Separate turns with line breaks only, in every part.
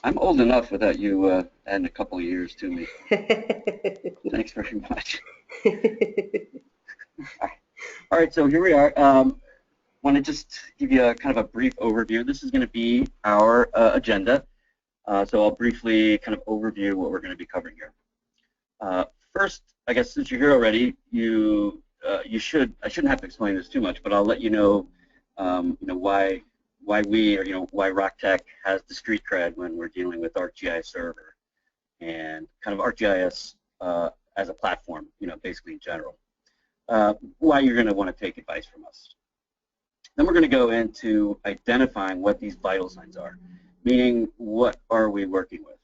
I'm old enough without you adding a couple of years to me. Thanks very much. All right, so here we are. Want to just give you a kind of a brief overview. This is going to be our agenda. So I'll briefly kind of overview what we're going to be covering here. First, I guess since you're here already, I shouldn't have to explain this too much, but I'll let you know, why we, or why RockTech has the street cred when we're dealing with ArcGIS server and kind of ArcGIS as a platform, basically in general. Why you're going to want to take advice from us. Then we're going to go into identifying what these vital signs are, meaning what are we working with?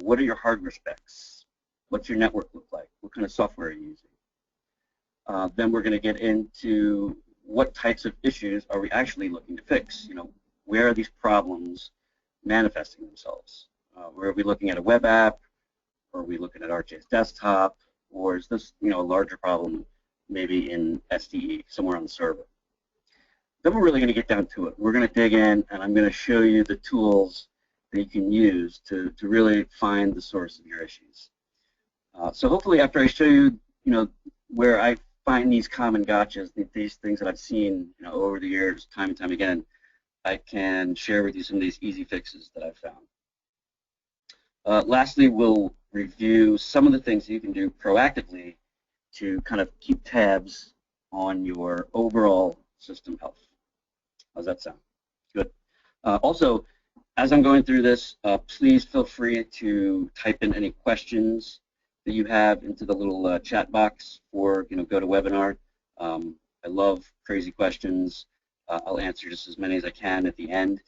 What are your hardware specs? What's your network look like? What kind of software are you using? Then we're going to get into what types of issues are we actually looking to fix? Where are these problems manifesting themselves? Where are we looking at a web app? Or are we looking at ArcGIS desktop? Or is this, a larger problem maybe in SDE, somewhere on the server? Then we're really going to get down to it. We're going to dig in, and I'm going to show you the tools that you can use to really find the source of your issues. So hopefully after I show you, where I find these common gotchas, these things that I've seen, over the years, time and time again, I can share with you some of these easy fixes that I've found. Lastly, we'll review some of the things that you can do proactively to kind of keep tabs on your overall system health. How's that sound? Good. Also, as I'm going through this, please feel free to type in any questions that you have into the little chat box for GoToWebinar. I love crazy questions. I'll answer just as many as I can at the end.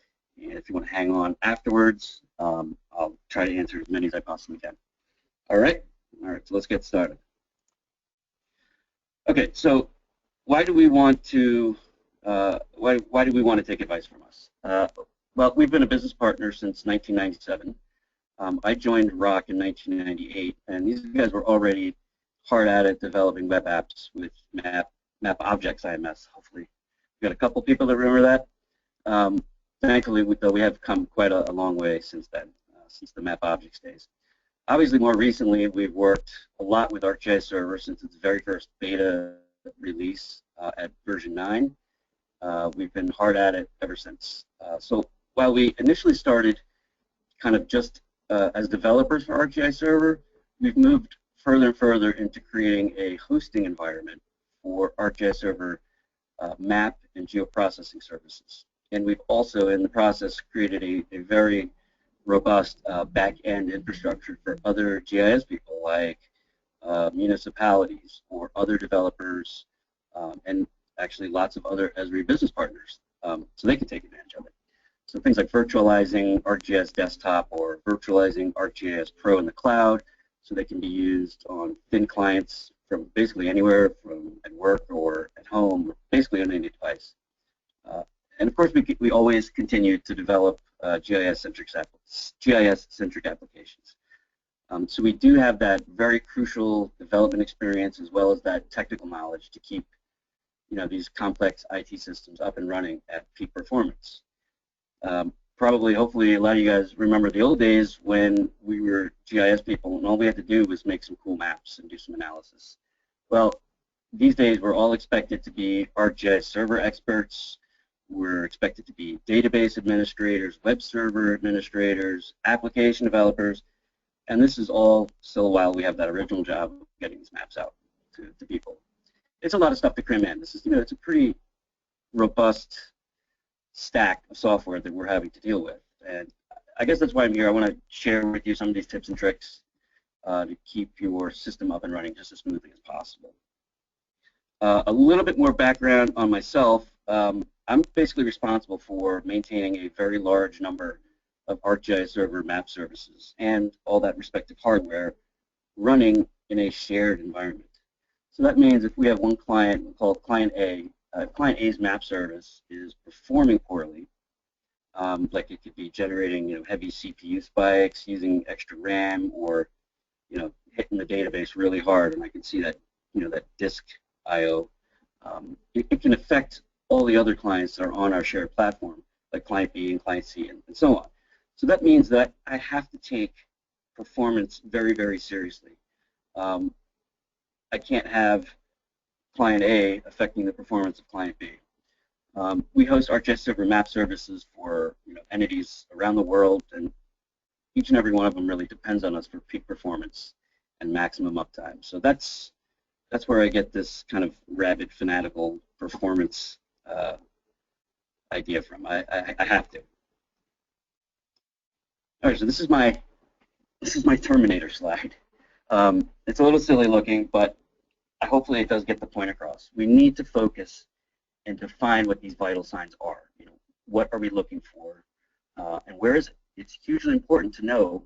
And if you want to hang on afterwards, I'll try to answer as many as I possibly can. All right, so let's get started. Okay, so why do we want to why do we want to take advice from us? Well, we've been a business partner since 1997. I joined ROC in 1998, and these guys were already hard at it developing web apps with map objects IMS. Hopefully, we got a couple people that remember that. Thankfully, we have come quite a long way since then, since the map objects days. Obviously, more recently, we've worked a lot with ArcGIS Server since its very first beta release at version 9. We've been hard at it ever since. So while we initially started kind of just as developers for ArcGIS Server, we've moved further and further into creating a hosting environment for ArcGIS Server map and geoprocessing services. And we've also, in the process, created a very robust back-end infrastructure for other GIS people like municipalities or other developers and actually lots of other Esri business partners so they can take advantage of it. So things like virtualizing ArcGIS desktop or virtualizing ArcGIS Pro in the cloud so they can be used on thin clients from basically anywhere, from at work or at home, basically on any device. And of course, we always continue to develop GIS-centric applications. So we do have that very crucial development experience as well as that technical knowledge to keep these complex IT systems up and running at peak performance. Probably, hopefully, a lot of you guys remember the old days when we were GIS people and all we had to do was make some cool maps and do some analysis. Well, these days we're all expected to be ArcGIS server experts. We're expected to be database administrators, web server administrators, application developers, and this is all still while we have that original job of getting these maps out to people. It's a lot of stuff to cram in. This is, it's a pretty robust stack of software that we're having to deal with, and I guess that's why I'm here. I want to share with you some of these tips and tricks to keep your system up and running just as smoothly as possible. A little bit more background on myself. I'm basically responsible for maintaining a very large number of ArcGIS Server map services and all that respective hardware running in a shared environment. So that means if we have one client, we'll call it Client A, Client A's map service is performing poorly, like it could be generating heavy CPU spikes, using extra RAM, or hitting the database really hard, and I can see that that disk I/O. It can affect all the other clients that are on our shared platform, like Client B and Client C and so on. So that means that I have to take performance very, very seriously. I can't have client A affecting the performance of client B. We host ArcGIS server map services for entities around the world, and each and every one of them really depends on us for peak performance and maximum uptime. So that's where I get this kind of rabid, fanatical performance idea from. I have to. All right, so this is my Terminator slide. It's a little silly looking, but hopefully it does get the point across. We need to focus and define what these vital signs are. What are we looking for, and where is it? It's hugely important to know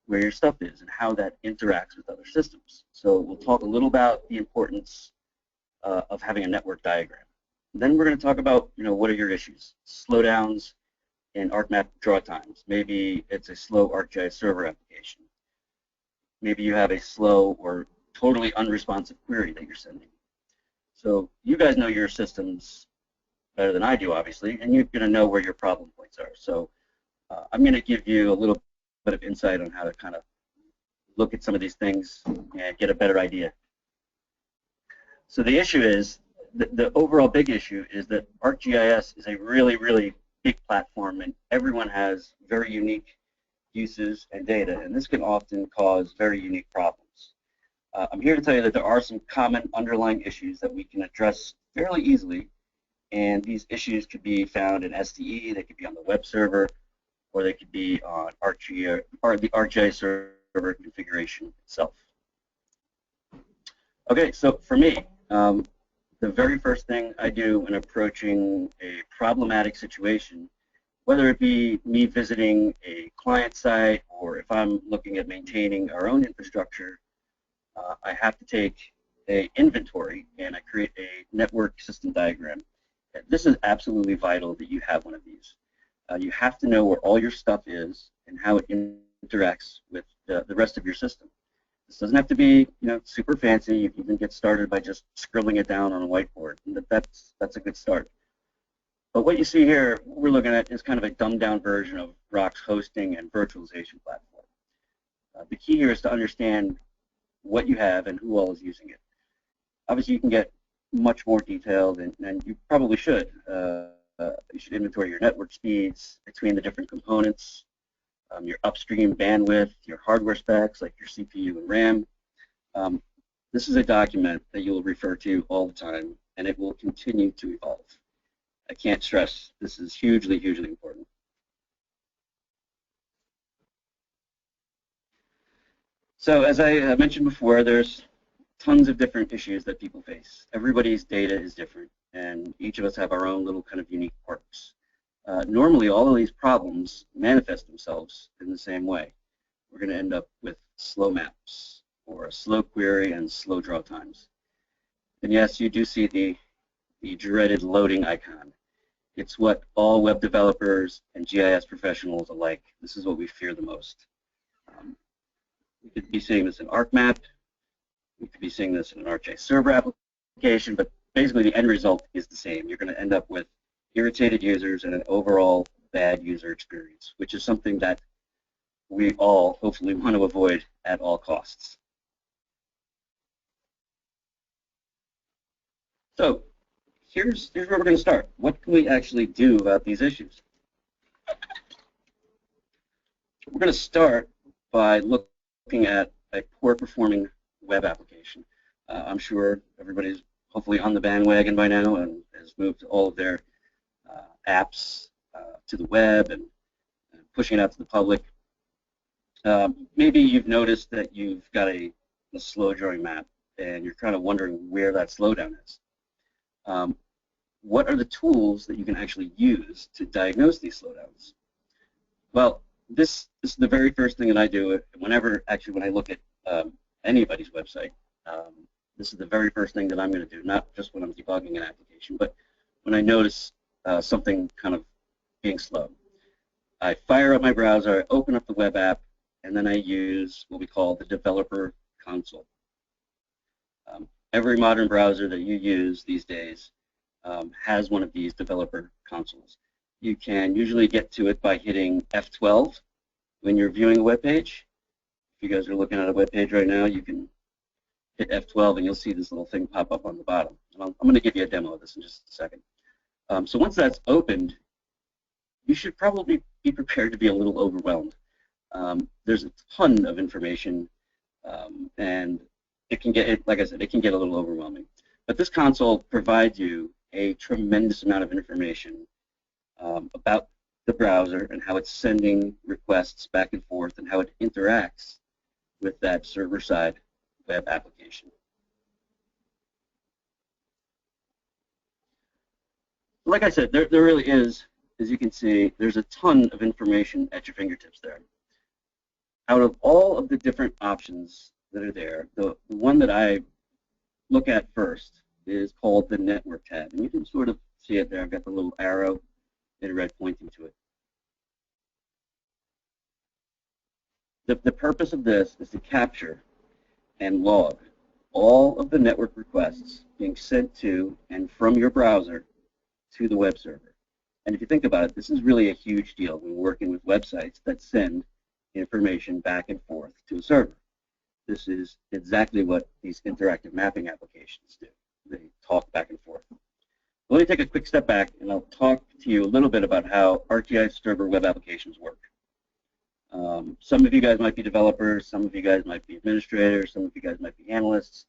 where your stuff is and how that interacts with other systems. So we'll talk a little about the importance of having a network diagram. Then we're going to talk about, what are your issues? Slowdowns in ArcMap draw times. Maybe it's a slow ArcGIS server application. Maybe you have a slow or totally unresponsive query that you're sending. So you guys know your systems better than I do, obviously, and you're going to know where your problem points are. So I'm going to give you a little bit of insight on how to kind of look at some of these things and get a better idea. So the issue is, the overall big issue is that ArcGIS is a really, really big platform, and everyone has very unique uses and data, and this can often cause very unique problems. I'm here to tell you that there are some common underlying issues that we can address fairly easily, and these issues could be found in SDE, they could be on the web server, or they could be on ArcGIS or the ArcGIS server configuration itself. Okay, so for me, the very first thing I do when approaching a problematic situation, whether it be me visiting a client site or if I'm looking at maintaining our own infrastructure, I have to take an inventory and I create a network system diagram. This is absolutely vital that you have one of these. You have to know where all your stuff is and how it interacts with the rest of your system. This doesn't have to be, super fancy. You can even get started by just scribbling it down on a whiteboard, and that's a good start. But what you see here, what we're looking at is kind of a dumbed-down version of Rock's hosting and virtualization platform. The key here is to understand what you have and who all is using it. Obviously, you can get much more detailed, and you probably should. You should inventory your network speeds between the different components, your upstream bandwidth, your hardware specs like your CPU and RAM. This is a document that you will refer to all the time, and it will continue to evolve. I can't stress this is hugely, hugely important. So as I mentioned before, there's tons of different issues that people face. Everybody's data is different, and each of us have our own little kind of unique quirks. Normally, all of these problems manifest themselves in the same way. We're going to end up with slow maps, or a slow query and slow draw times. And yes, you do see the dreaded loading icon. It's what all web developers and GIS professionals alike, this is what we fear the most. We could be seeing this in ArcMap, we could be seeing this in an ArcGIS server application, but basically the end result is the same. You're going to end up with irritated users and an overall bad user experience, which is something that we all hopefully want to avoid at all costs. So here's where we're going to start. What can we actually do about these issues? We're going to start by looking at a poor performing web application. I'm sure everybody's hopefully on the bandwagon by now and has moved all of their apps to the web and pushing it out to the public. Maybe you've noticed that you've got a slow drawing map and you're kind of wondering where that slowdown is. What are the tools that you can actually use to diagnose these slowdowns? Well, this is the very first thing that I do when I look at anybody's website. This is the very first thing that I'm going to do, not just when I'm debugging an application, but when I notice something kind of being slow. I fire up my browser, I open up the web app, and then I use what we call the developer console. Every modern browser that you use these days has one of these developer consoles. You can usually get to it by hitting F12 when you're viewing a web page, if you guys are looking at a web page right now, you can hit F12 and you'll see this little thing pop up on the bottom. And I'm going to give you a demo of this in just a second. So once that's opened, you should probably be prepared to be a little overwhelmed. There's a ton of information, and it can get, like I said, it can get a little overwhelming. But this console provides you a tremendous amount of information about the browser and how it's sending requests back and forth and how it interacts with that server-side web application. Like I said, there really is, as you can see, there's a ton of information at your fingertips there. Out of all of the different options that are there, the one that I look at first is called the Network tab. And you can sort of see it there. I've got the little arrow in red pointing to it. The purpose of this is to capture and log all of the network requests being sent to and from your browser to the web server. And if you think about it, this is really a huge deal when working with websites that send information back and forth to a server. This is exactly what these interactive mapping applications do. They talk back and forth. Let me take a quick step back and I'll talk to you a little bit about how ArcGIS server web applications work. Some of you guys might be developers, some of you guys might be administrators, some of you guys might be analysts,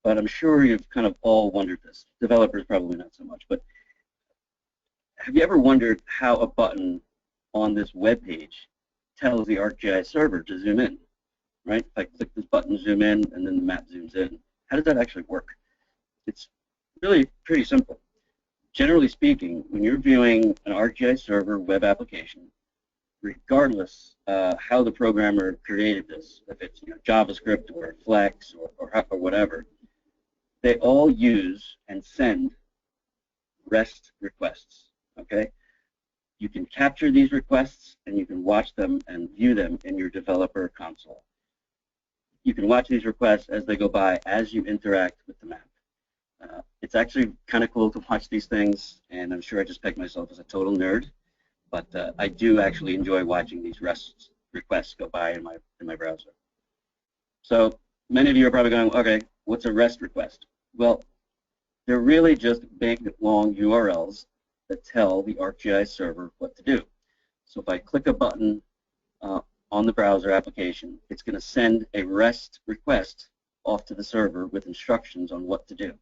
but I'm sure you've kind of all wondered this. Developers probably not so much, but have you ever wondered how a button on this web page tells the ArcGIS server to zoom in, right? If I click this button, zoom in, and then the map zooms in, how does that actually work? It's really pretty simple. Generally speaking, when you're viewing an ArcGIS server web application, regardless how the programmer created this, if it's JavaScript or Flex or whatever, they all use and send REST requests. Okay, you can capture these requests and you can watch them and view them in your developer console. You can watch these requests as they go by as you interact with the map. It's actually kind of cool to watch these things, and I'm sure I just pegged myself as a total nerd, but I do actually enjoy watching these REST requests go by in my browser. So many of you are probably going, okay, what's a REST request? Well, they're really just big, long URLs that tell the ArcGIS server what to do. So if I click a button on the browser application, it's going to send a REST request off to the server with instructions on what to do.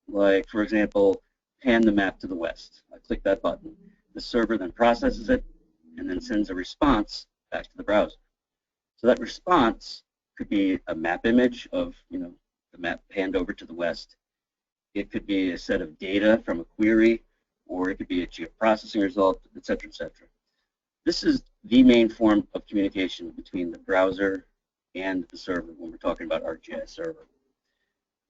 Like, for example, pan the map to the west. I click that button. The server then processes it and then sends a response back to the browser. So that response could be a map image of, the map panned over to the west. It could be a set of data from a query, or it could be a geoprocessing result, et cetera, et cetera. This is the main form of communication between the browser and the server when we're talking about ArcGIS server.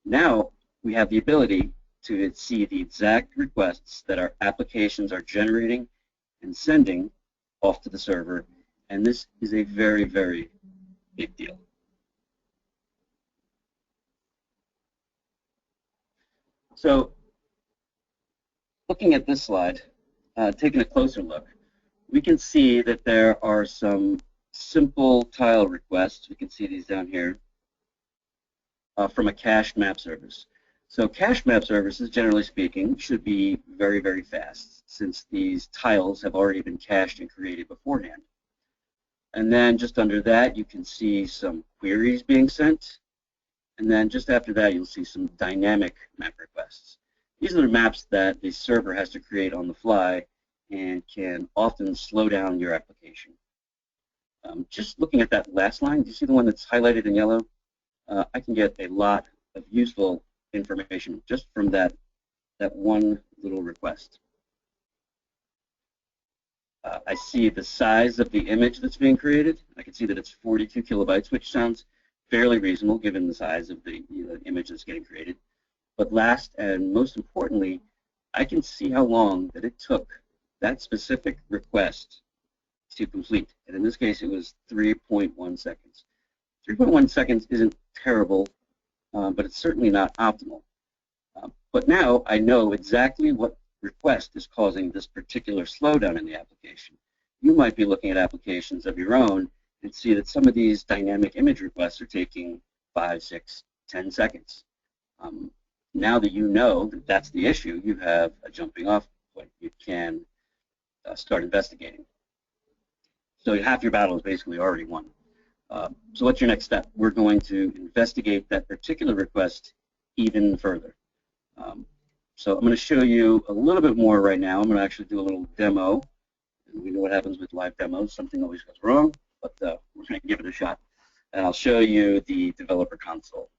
Now we have the ability to see the exact requests that our applications are generating and sending off to the server, and this is a very, very big deal. So looking at this slide, taking a closer look, we can see that there are some simple tile requests. We can see these down here from a cached map service. So cached map services, generally speaking, should be very, very fast since these tiles have already been cached and created beforehand. And then just under that, you can see some queries being sent. And then just after that, you'll see some dynamic map requests. These are the maps that the server has to create on the fly and can often slow down your application. Just looking at that last line, do you see the one that's highlighted in yellow? I can get a lot of useful information just from that one little request. I see the size of the image that's being created. I can see that it's 42 kilobytes, which sounds fairly reasonable given the size of the image that's getting created. But last and most importantly, I can see how long that it took that specific request to complete. And in this case, it was 3.1 seconds. 3.1 seconds isn't terrible, but it's certainly not optimal. But now I know exactly what request is causing this particular slowdown in the application. you might be looking at applications of your own and see that some of these dynamic image requests are taking 5, 6, 10 seconds. Now that you know that that's the issue, you have a jumping off point. You can start investigating. So half your battle is basically already won. So what's your next step? We're going to investigate that particular request even further. So I'm going to show you a little bit more right now. I'm going to actually do a little demo. And we know what happens with live demos. Something always goes wrong, but we're going to give it a shot. And I'll show you the developer console.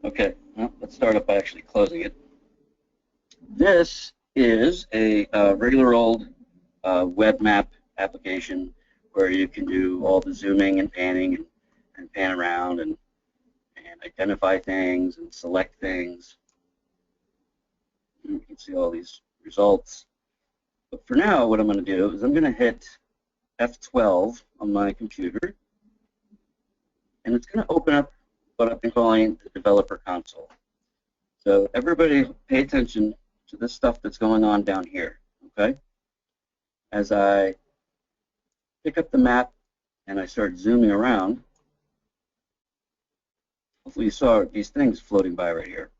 Okay, well, let's start up by actually closing it. This is a regular old web map application where you can do all the zooming and panning and pan around and identify things and select things. You can see all these results. But for now, what I'm going to do is I'm going to hit F12 on my computer, and it's going to open up what I've been calling the developer console. So everybody pay attention to this stuff that's going on down here, okay? As I pick up the map and I start zooming around, hopefully you saw these things floating by right here,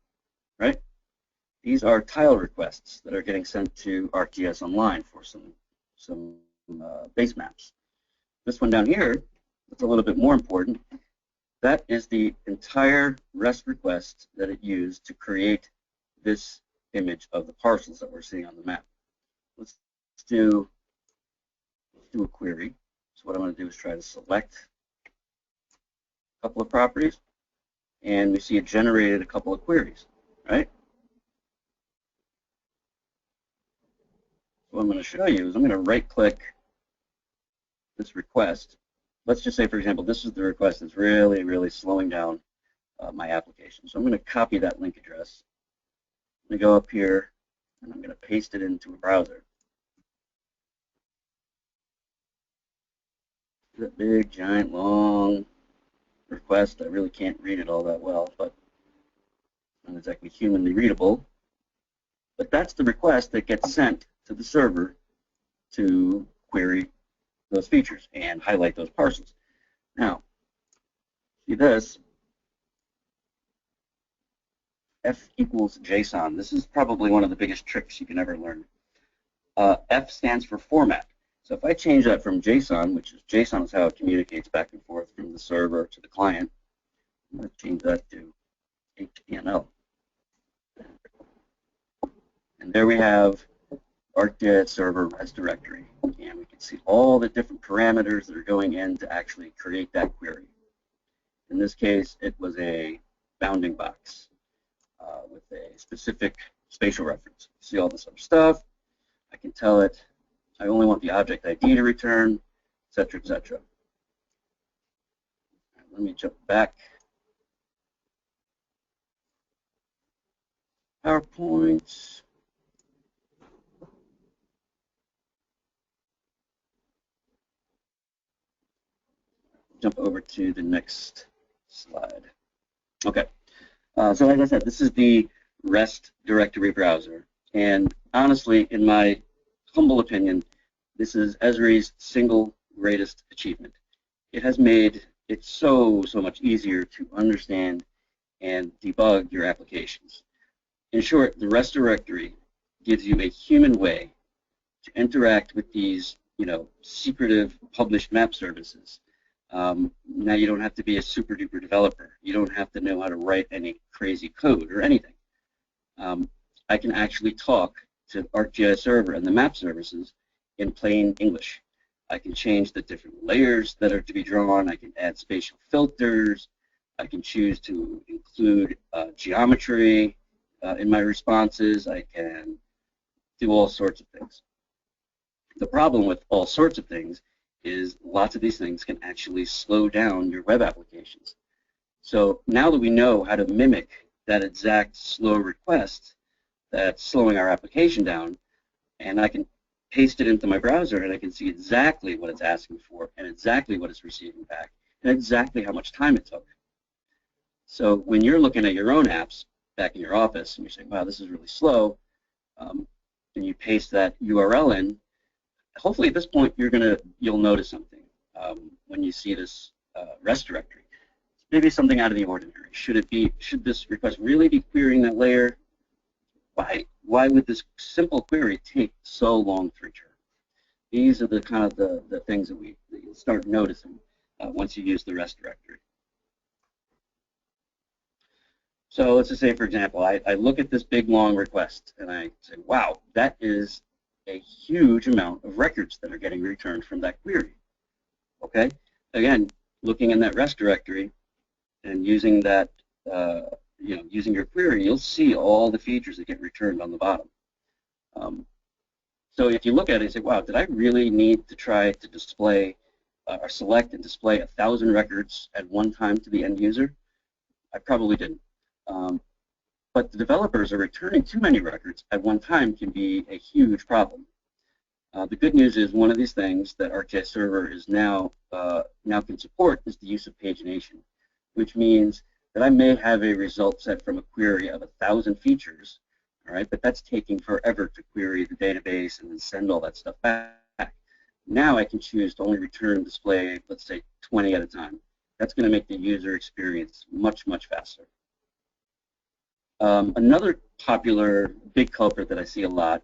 right? These are tile requests that are getting sent to ArcGIS Online for some base maps. This one down here, that's a little bit more important. That is the entire REST request that it used to create this image of the parcels that we're seeing on the map. Let's do a query. So what I'm going to do is try to select a couple of properties, and we see it generated a couple of queries, right? What I'm going to show you is I'm going to right-click this request. Let's just say, for example, this is the request that's really, really slowing down my application. So I'm going to copy that link address. I'm going to go up here, and I'm going to paste it into a browser. It's a big, giant, long request. I really can't read it all that well, but it's not exactly humanly readable. But that's the request that gets sent to the server to query those features and highlight those parcels. Now, see this, F equals JSON. This is probably one of the biggest tricks you can ever learn. F stands for format. So if I change that from JSON, which is JSON is how it communicates back and forth from the server to the client, I'm going to change that to HTML. And there we have ArcGIS server REST directory, and we can see all the different parameters that are going in to actually create that query. In this case, it was a bounding box with a specific spatial reference. See all this other stuff. I can tell it I only want the object ID to return, etc., etc. Let me jump back. PowerPoint. Jump over to the next slide. Okay, so like I said, this is the REST directory browser, and honestly, in my humble opinion, this is Esri's single greatest achievement. It has made it so much easier to understand and debug your applications. In short, the REST directory gives you a human way to interact with these, secretive published map services. Now you don't have to be a super duper developer. You don't have to know how to write any crazy code or anything. I can actually talk to ArcGIS server and the map services in plain English. I can change the different layers that are to be drawn. I can add spatial filters. I can choose to include geometry in my responses. I can do all sorts of things. The problem with all sorts of things is lots of these things can actually slow down your web applications. So now that we know how to mimic that exact slow request that's slowing our application down, and I can paste it into my browser and I can see exactly what it's asking for and exactly what it's receiving back and exactly how much time it took. So when you're looking at your own apps back in your office and you're saying, wow, this is really slow, and you paste that URL in, hopefully at this point you'll notice something when you see this REST directory. Maybe something out of the ordinary. Should this request really be querying that layer? Why would this simple query take so long to return? These are the kind of the things that you start noticing once you use the REST directory. So let's just say, for example, I look at this big long request and I say, wow, that is a huge amount of records that are getting returned from that query. Okay, again, looking in that REST directory and using that, using your query, you'll see all the features that get returned on the bottom. So if you look at it and say, wow, did I really need to try to display or select and display 1,000 records at one time to the end user? I probably didn't. But the developers are returning too many records at one time can be a huge problem. The good news is one of these things that ArcGIS Server is now can support is the use of pagination, which means that I may have a result set from a query of 1,000 features, all right, but that's taking forever to query the database and then send all that stuff back. Now I can choose to only return display, let's say 20 at a time. That's going to make the user experience much, much faster. Another popular big culprit that I see a lot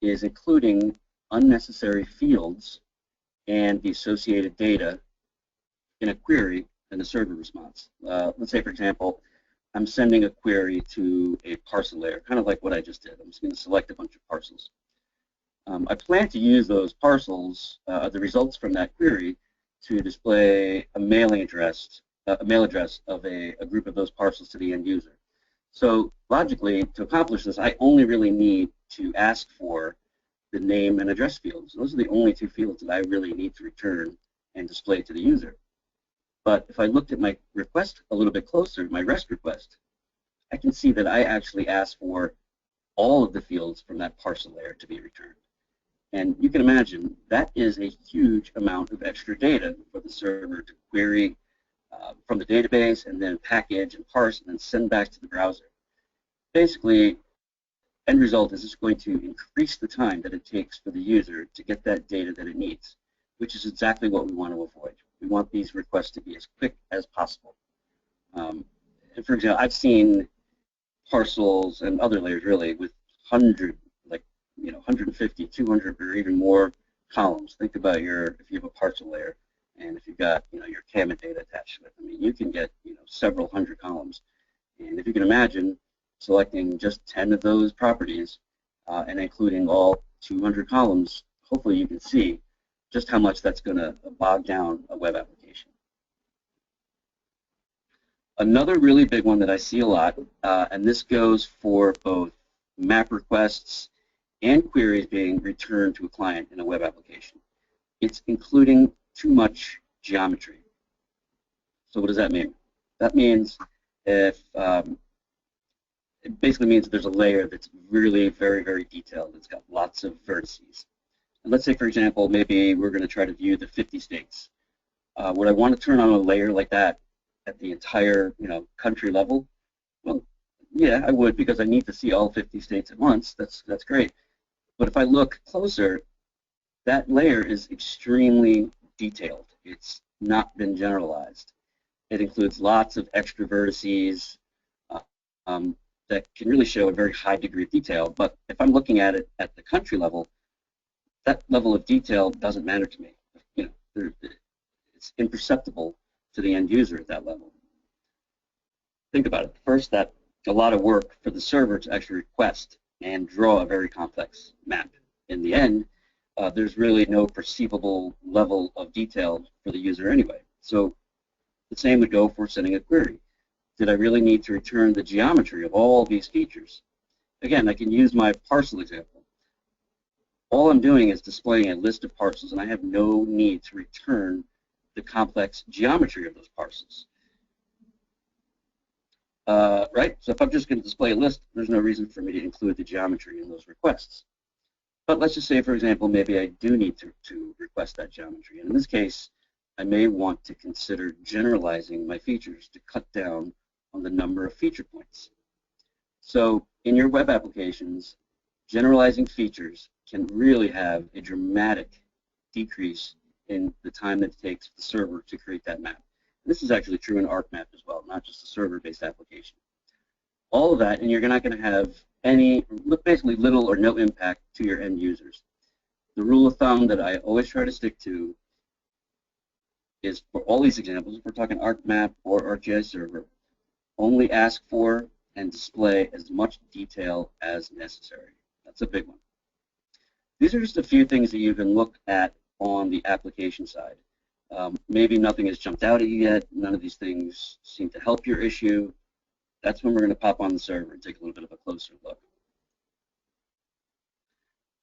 is including unnecessary fields and the associated data in a query and the server response. Let's say, for example, I'm sending a query to a parcel layer, kind of like what I just did. I'm just going to select a bunch of parcels. I plan to use those parcels, the results from that query, to display a mail address of a group of those parcels to the end user. So logically, to accomplish this, I only really need to ask for the name and address fields. Those are the only two fields that I really need to return and display to the user. But if I looked at my request a little bit closer, my REST request, I can see that I actually asked for all of the fields from that parcel layer to be returned. And you can imagine that is a huge amount of extra data for the server to query from the database and then package and parse and then send back to the browser. Basically, end result is it's going to increase the time that it takes for the user to get that data that it needs, which is exactly what we want to avoid. We want these requests to be as quick as possible. And for example, I've seen parcels and other layers really with 150, 200, or even more columns. Think about if you have a parcel layer, and if you've got your CAMA data attached to it. I mean, you can get several hundred columns, and if you can imagine selecting just 10 of those properties and including all 200 columns, hopefully you can see just how much that's going to bog down a web application. Another really big one that I see a lot, and this goes for both map requests and queries being returned to a client in a web application. It's including too much geometry. So what does that mean? That means it basically means there's a layer that's really very, very detailed. It's got lots of vertices. And let's say, for example, maybe we're going to try to view the 50 states. Would I want to turn on a layer like that at the entire country level? Well, yeah, I would, because I need to see all 50 states at once. That's great. But if I look closer, that layer is extremely detailed. It's not been generalized. It includes lots of extra vertices that can really show a very high degree of detail. But if I'm looking at it at the country level, that level of detail doesn't matter to me. It's imperceptible to the end user at that level. Think about it. First, that's a lot of work for the server to actually request and draw a very complex map. In the end, there's really no perceivable level of detail for the user anyway. So the same would go for sending a query. Did I really need to return the geometry of all these features? Again, I can use my parcel example. All I'm doing is displaying a list of parcels, and I have no need to return the complex geometry of those parcels. Right? So if I'm just going to display a list, there's no reason for me to include the geometry in those requests. But let's just say, for example, maybe I do need to request that geometry. And in this case, I may want to consider generalizing my features to cut down on the number of feature points. So in your web applications, generalizing features can really have a dramatic decrease in the time that it takes the server to create that map. And this is actually true in ArcMap as well, not just a server-based application. All of that, and you're not going to have any, basically little or no impact to your end users. The rule of thumb that I always try to stick to is for all these examples, if we're talking ArcMap or ArcGIS server, only ask for and display as much detail as necessary. That's a big one. These are just a few things that you can look at on the application side. Maybe nothing has jumped out at you yet. None of these things seem to help your issue. That's when we're going to pop on the server and take a little bit of a closer look.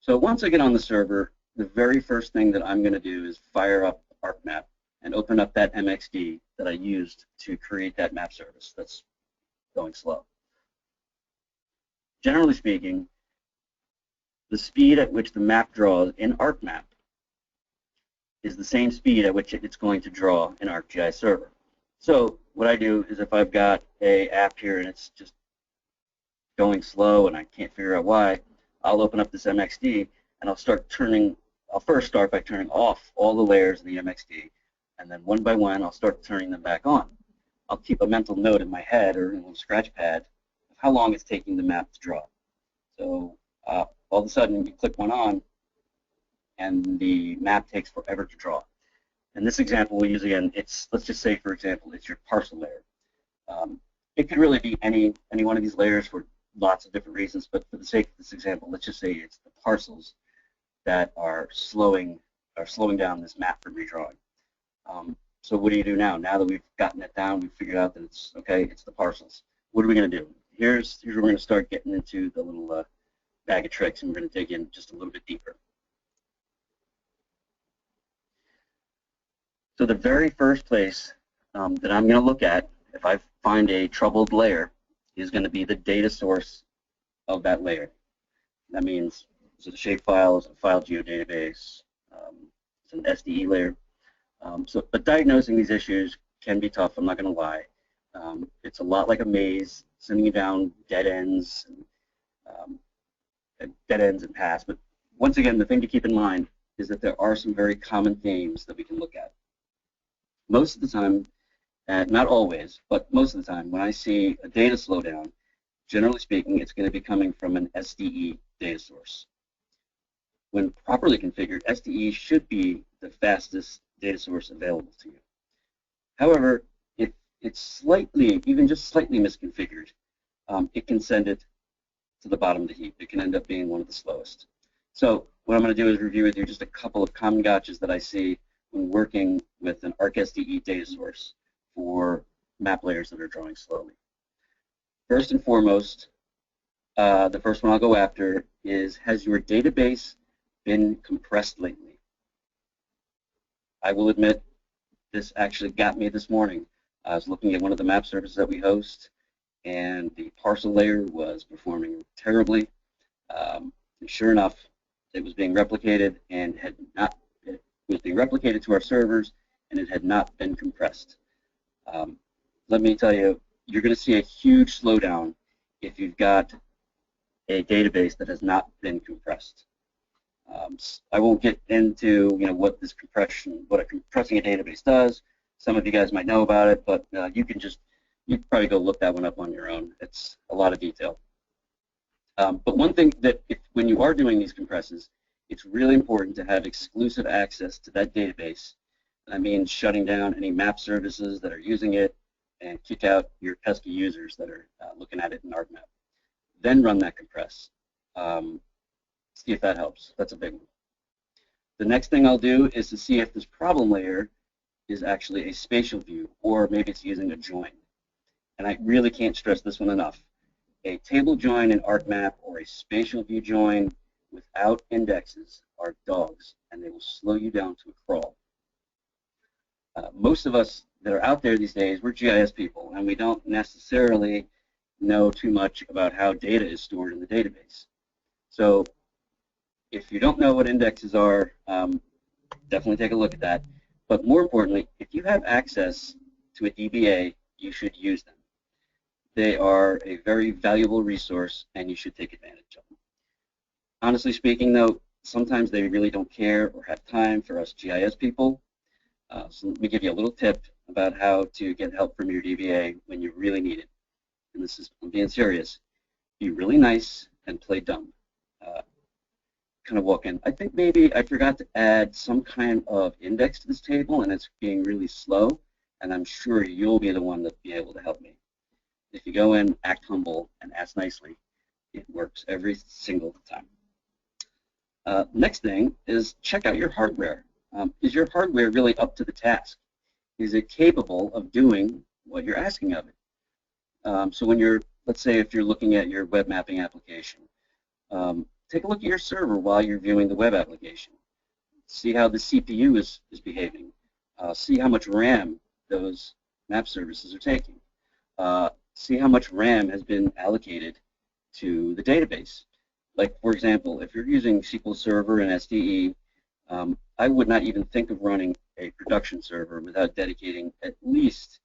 So once I get on the server, the very first thing that I'm going to do is fire up ArcMap and open up that MXD that I used to create that map service that's going slow. Generally speaking, the speed at which the map draws in ArcMap is the same speed at which it's going to draw in ArcGIS server. So what I do is if I've got an app here and it's just going slow and I can't figure out why, I'll open up this MXD and I'll first start by turning off all the layers in the MXD, and then one by one I'll start turning them back on. I'll keep a mental note in my head or in a little scratch pad of how long it's taking the map to draw. So all of a sudden you click one on and the map takes forever to draw. In this example we use again, let's just say for example it's your parcel layer. It could really be any one of these layers for lots of different reasons, but for the sake of this example, let's just say it's the parcels that are slowing down this map from redrawing. So what do you do now? Now that we've gotten it down, we've figured out that it's okay, it's the parcels. What are we going to do? Here's where we're going to start getting into the little bag of tricks, and we're going to dig in just a little bit deeper. So the very first place that I'm going to look at, if I find a troubled layer, is going to be the data source of that layer. That means, is it a shapefile, is it a file geodatabase, it's an SDE layer. But diagnosing these issues can be tough, I'm not going to lie. It's a lot like a maze, sending you down dead ends and paths. But once again, the thing to keep in mind is that there are some very common themes that we can look at. Most of the time, not always, but most of the time, when I see a data slowdown, generally speaking, it's going to be coming from an SDE data source. When properly configured, SDE should be the fastest data source available to you. However, if it's slightly, even just slightly misconfigured, it can send it to the bottom of the heap. It can end up being one of the slowest. So what I'm going to do is review with you just a couple of common gotchas that I see when working with an ArcSDE data source for map layers that are drawing slowly. First and foremost, the first one I'll go after is, has your database been compressed lately? I will admit, this actually got me this morning. I was looking at one of the map services that we host, and the parcel layer was performing terribly. And sure enough, it was being replicated and it was being replicated to our servers, and it had not been compressed. Let me tell you, you're going to see a huge slowdown if you've got a database that has not been compressed. I won't get into what compressing a database does. Some of you guys might know about it, but you can probably go look that one up on your own. It's a lot of detail. But one thing that when you are doing these compresses, it's really important to have exclusive access to that database. That means shutting down any map services that are using it and kick out your pesky users that are looking at it in ArcMap. Then run that compress. See if that helps. That's a big one. The next thing I'll do is to see if this problem layer is actually a spatial view, or maybe it's using a join. And I really can't stress this one enough. A table join in ArcMap or a spatial view join without indexes are dogs, and they will slow you down to a crawl. Most of us that are out there these days, we're GIS people, and we don't necessarily know too much about how data is stored in the database. So if you don't know what indexes are, definitely take a look at that. But more importantly, if you have access to a DBA, you should use them. They are a very valuable resource, and you should take advantage of them. Honestly speaking, though, sometimes they really don't care or have time for us GIS people. So let me give you a little tip about how to get help from your DBA when you really need it. And this is, I'm being serious. Be really nice and play dumb. Kind of walk in. I think maybe I forgot to add some kind of index to this table, and it's being really slow, and I'm sure you'll be the one that be able to help me. If you go in, act humble, and ask nicely, it works every single time. Next thing is check out your hardware. Is your hardware really up to the task? Is it capable of doing what you're asking of it? So when you're, let's say if you're looking at your web mapping application, take a look at your server while you're viewing the web application. See how the CPU is behaving. See how much RAM those map services are taking. See how much RAM has been allocated to the database. Like, for example, if you're using SQL Server and SDE, I would not even think of running a production server without dedicating at least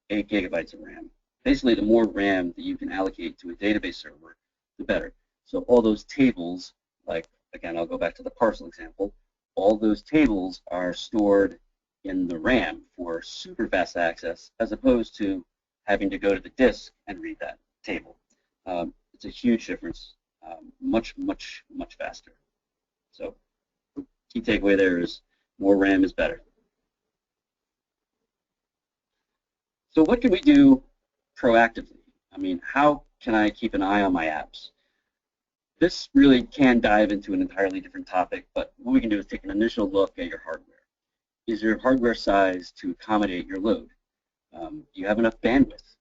8 gigabytes of RAM. Basically, the more RAM that you can allocate to a database server, the better. So all those tables, like, again, I'll go back to the parcel example, all those tables are stored in the RAM for super fast access as opposed to having to go to the disk and read that table. It's a huge difference, much faster. So key takeaway there is more RAM is better. So what can we do proactively? I mean, how can I keep an eye on my apps? This really can dive into an entirely different topic, but what we can do is take an initial look at your hardware. Is your hardware size to accommodate your load? Do you have enough bandwidth?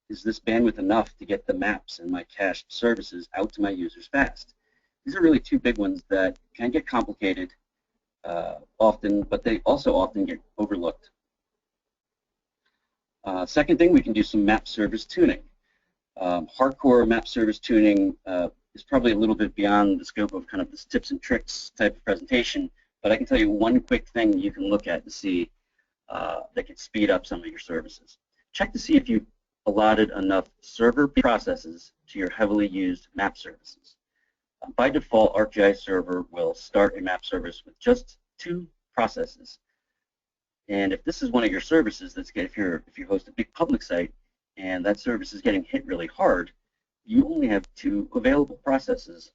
Is this bandwidth enough to get the maps and my cached services out to my users fast? These are really two big ones that can get complicated often, but they also often get overlooked. Second thing, we can do some map service tuning. Hardcore map service tuning is probably a little bit beyond the scope of kind of this tips and tricks type of presentation, but I can tell you one quick thing you can look at to see that can speed up some of your services. Check to see if you allotted enough server processes to your heavily used map services. By default, ArcGIS server will start a map service with just 2 processes. And if this is one of your services, that's if you host a big public site and that service is getting hit really hard, you only have 2 available processes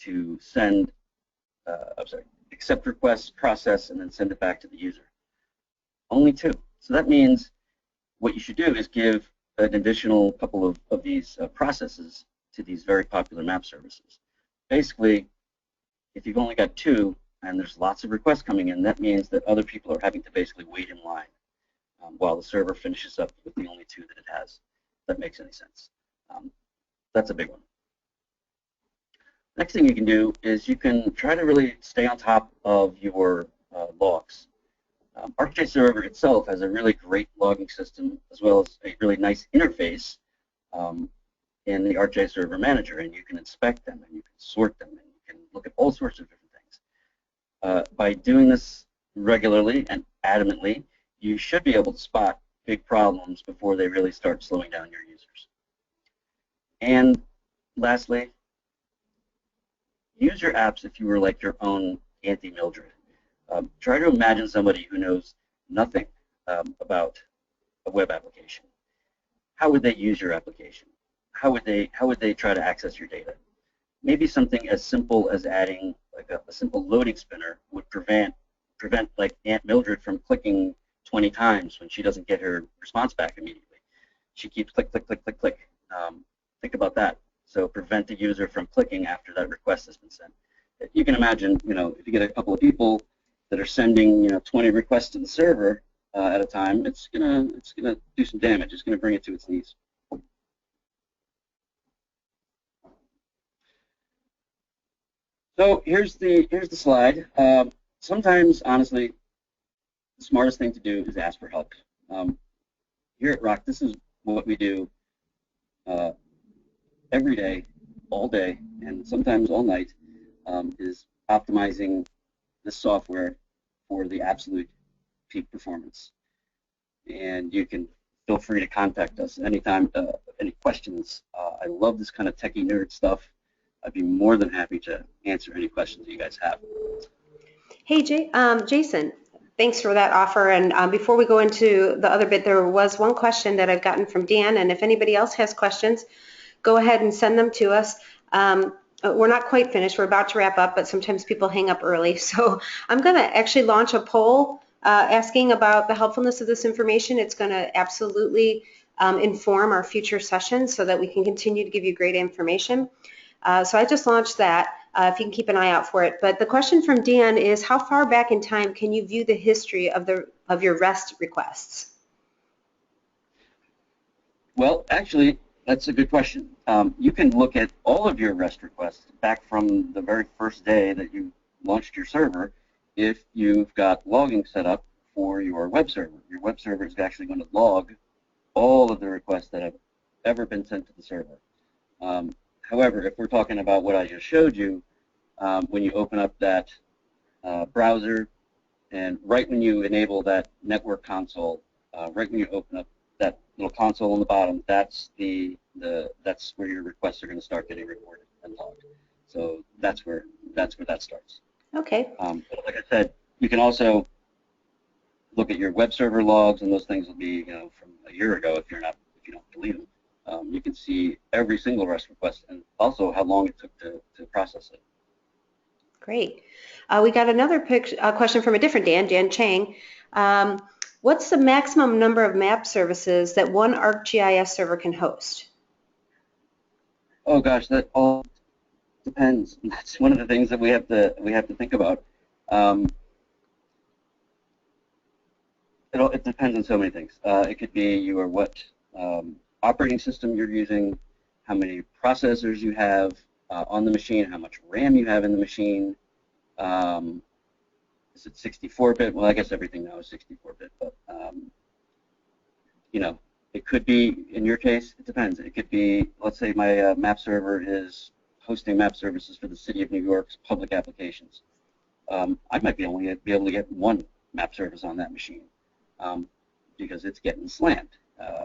to send, accept requests, process, and then send it back to the user. Only 2. So that means what you should do is give an additional couple of these processes to these very popular map services. Basically, if you've only got 2 and there's lots of requests coming in, that means that other people are having to basically wait in line while the server finishes up with the only 2 that it has. If that makes any sense. That's a big one. Next thing you can do is you can try to really stay on top of your logs. ArcGIS server itself has a really great logging system as well as a really nice interface in the ArcGIS server manager, and you can inspect them and you can sort them and you can look at all sorts of different things. By doing this regularly and adamantly, you should be able to spot big problems before they really start slowing down your users. And lastly, use your apps if you were like your own Auntie Mildred. Try to imagine somebody who knows nothing about a web application. How would they use your application? How would they try to access your data? Maybe something as simple as adding like a simple loading spinner would prevent like Aunt Mildred from clicking 20 times when she doesn't get her response back immediately. She keeps click, click, click, click, click. Think about that. So prevent the user from clicking after that request has been sent. You can imagine, if you get a couple of people that are sending, 20 requests to the server at a time, it's gonna do some damage. It's gonna bring it to its knees. So here's the slide. Sometimes, honestly, the smartest thing to do is ask for help. Here at Rock, this is what we do every day, all day, and sometimes all night, is optimizing the software for the absolute peak performance. And you can feel free to contact us anytime. Any questions? I love this kind of techie nerd stuff. I'd be more than happy to answer any questions you guys have.
Hey, Jason, thanks for that offer. And before we go into the other bit, there was one question that I've gotten from Dan, and if anybody else has questions, go ahead and send them to us. We're not quite finished. We're about to wrap up, but sometimes people hang up early. So I'm going to actually launch a poll asking about the helpfulness of this information. It's going to absolutely inform our future sessions so that we can continue to give you great information. So I just launched that. If you can keep an eye out for it. But the question from Dan is, how far back in time can you view the history of your REST requests?
Well, actually, that's a good question. You can look at all of your REST requests back from the very first day that you launched your server if you've got logging set up for your web server. Your web server is actually going to log all of the requests that have ever been sent to the server. However, if we're talking about what I just showed you, when you open up that browser, and right when you enable that network console, right when you open up that little console on the bottom, that's that's where your requests are going to start getting recorded and logged. So that's where that starts.
Okay.
But like I said, you can also look at your web server logs, and those things will be from a year ago if you don't delete them. You can see every single REST request and also how long it took to process it.
Great. We got another question from a different Dan Chang. What's the maximum number of map services that one ArcGIS server can host?
Oh gosh, that all depends. That's one of the things that we have to think about. It depends on so many things. It could be what operating system you're using, how many processors you have on the machine, how much RAM you have in the machine. Is it 64-bit? Well, I guess everything now is 64-bit, but it could be, in your case, it depends. It could be, let's say my map server is hosting map services for the City of New York's public applications. I might only be able to get one map service on that machine because it's getting slammed.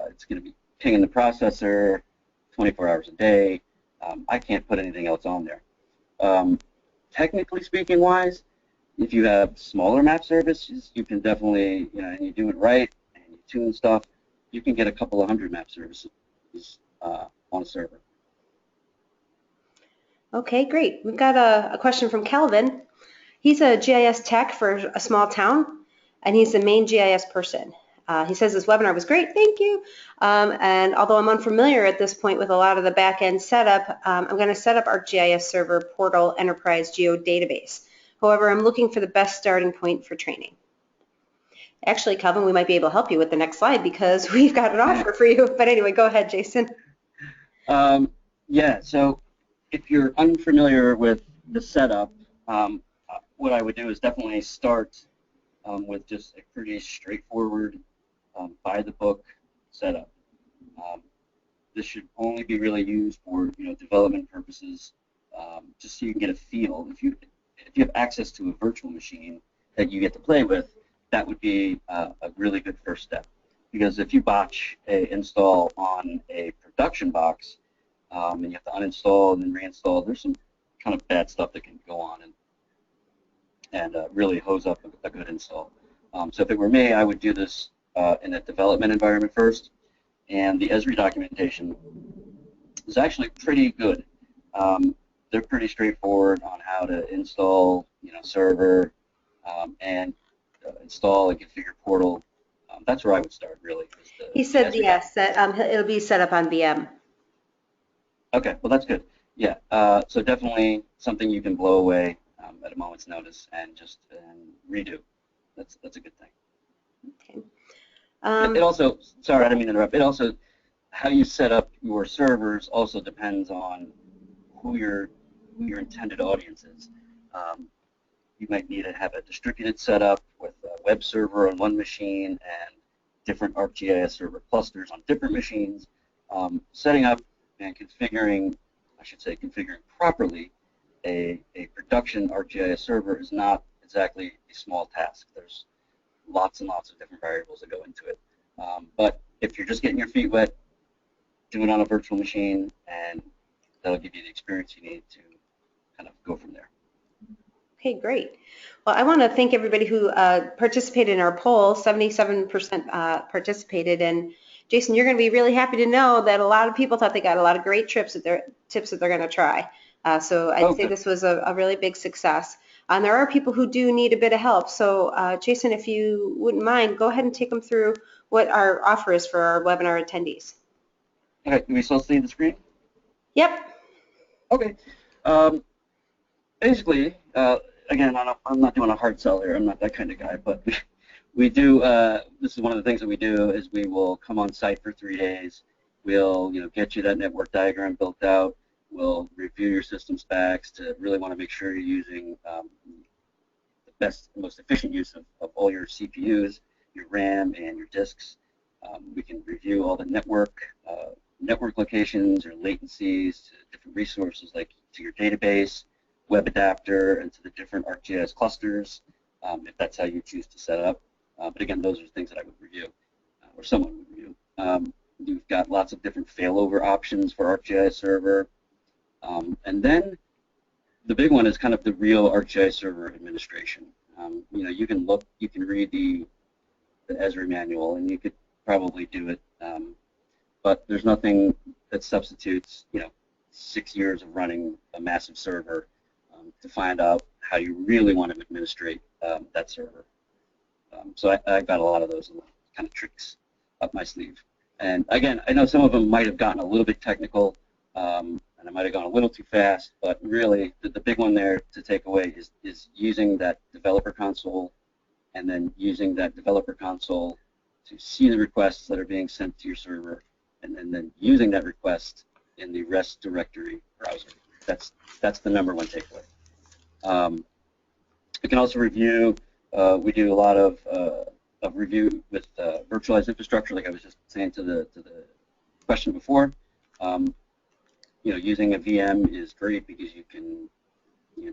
It's going to be pinging the processor 24 hours a day. I can't put anything else on there. Technically speaking wise, if you have smaller map services, you can definitely, and you do it right, and you tune stuff, you can get a couple of hundred map services on a server.
Okay, great. We've got a question from Calvin. He's a GIS tech for a small town, and he's the main GIS person. He says this webinar was great, thank you. And although I'm unfamiliar at this point with a lot of the back-end setup, I'm going to set up ArcGIS server portal enterprise geodatabase. However, I'm looking for the best starting point for training. Actually, Calvin, we might be able to help you with the next slide because we've got an offer for you. But anyway, go ahead, Jason.
Yeah, so if you're unfamiliar with the setup, what I would do is definitely start with just a pretty straightforward by-the-book setup. This should only be really used for development purposes, just so you can get a feel. If you have access to a virtual machine that you get to play with, that would be a really good first step. Because if you botch an install on a production box and you have to uninstall and then reinstall, there's some kind of bad stuff that can go on and really hose up a good install. So if it were me, I would do this in a development environment first, and the Esri documentation is actually pretty good. They're pretty straightforward on how to install, server and install and configure portal. That's where I would start, really.
He said yes, that it'll be set up on VM.
Okay, well that's good. Yeah, so definitely something you can blow away at a moment's notice and just redo. That's a good thing. Okay. It also, sorry, I didn't mean to interrupt. It also, how you set up your servers also depends on who your intended audience is. You might need to have a distributed setup with a web server on one machine and different ArcGIS server clusters on different machines. Setting up and configuring, I should say configuring properly a production ArcGIS server is not exactly a small task. There's lots and lots of different variables that go into it. But if you're just getting your feet wet, do it on a virtual machine, and that'll give you the experience you need to kind of go from there.
Okay, great. Well, I want to thank everybody who participated in our poll. 77% participated, and Jason, you're going to be really happy to know that a lot of people thought they got a lot of great tips that they're going to try. So I'd say this was a really big success. And there are people who do need a bit of help. So Jason, if you wouldn't mind, go ahead and take them through what our offer is for our webinar attendees.
Okay, can we still see the screen?
Yep.
Okay. Basically, again, I'm not doing a hard sell here. I'm not that kind of guy, but we do. This is one of the things that we do is we will come on site for 3 days. We'll get you that network diagram built out. We'll review your system specs to really want to make sure you're using the best, most efficient use of all your CPUs, your RAM, and your disks. We can review all the network locations or latencies to different resources like to your database, web adapter, and to the different ArcGIS clusters, if that's how you choose to set up. But again, those are things that I would review, or someone would review. You've got lots of different failover options for ArcGIS server. And then the big one is kind of the real ArcGIS server administration. You can look, you can read the Esri manual, and you could probably do it, but there's nothing that substitutes 6 years of running a massive server to find out how you really want to administrate that server. So I've got a lot of those kind of tricks up my sleeve. And again, I know some of them might have gotten a little bit technical, and I might have gone a little too fast, but really the big one there to take away is using that developer console, and then using that developer console to see the requests that are being sent to your server, and then using that request in the REST directory browser. That's the number one takeaway. We can also review. We do a lot of review with virtualized infrastructure, like I was just saying to the question before. Using a VM is great because you can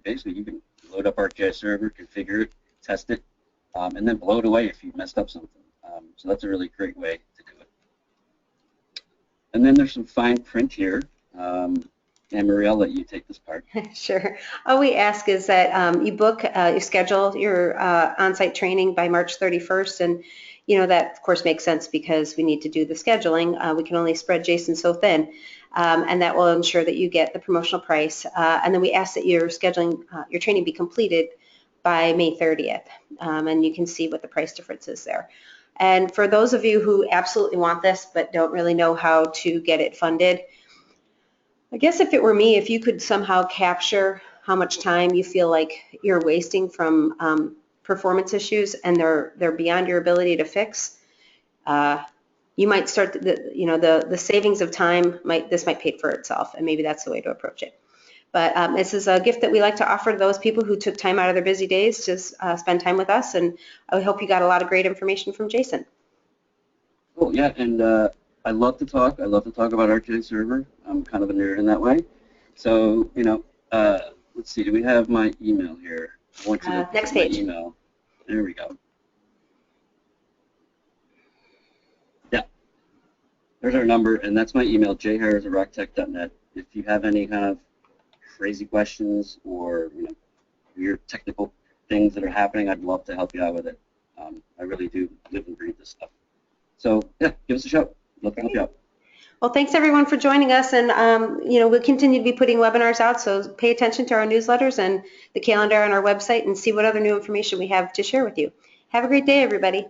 basically you can load up ArcGIS server, configure it, test it, and then blow it away if you've messed up something. So that's a really great way to do it. And then there's some fine print here. Anne-Marie, I'll let you take this part.
Sure. All we ask is that you schedule your on-site training by March 31st, and that of course makes sense because we need to do the scheduling. We can only spread Jason so thin, and that will ensure that you get the promotional price. And then we ask that your training be completed by May 30th, and you can see what the price difference is there. And for those of you who absolutely want this but don't really know how to get it funded, I guess if it were me, if you could somehow capture how much time you feel like you're wasting from performance issues and they're beyond your ability to fix, you might start the savings of time might pay for itself, and maybe that's the way to approach it. But this is a gift that we like to offer to those people who took time out of their busy days to spend time with us, and I hope you got a lot of great information from Jason.
Cool, yeah, and I love to talk. I love to talk about ArcGIS server. I'm kind of a nerd in that way. So, let's see, do we have my email here? I want to
next page.
My email. There we go. Yeah, there's our number, and that's my email, jharris@rocktech.net. If you have any kind of crazy questions or weird technical things that are happening, I'd love to help you out with it. I really do live and breathe this stuff. So yeah, give us a shout. Love to help you out.
Well, thanks everyone for joining us, and we'll continue to be putting webinars out, so pay attention to our newsletters and the calendar on our website and see what other new information we have to share with you. Have a great day, everybody.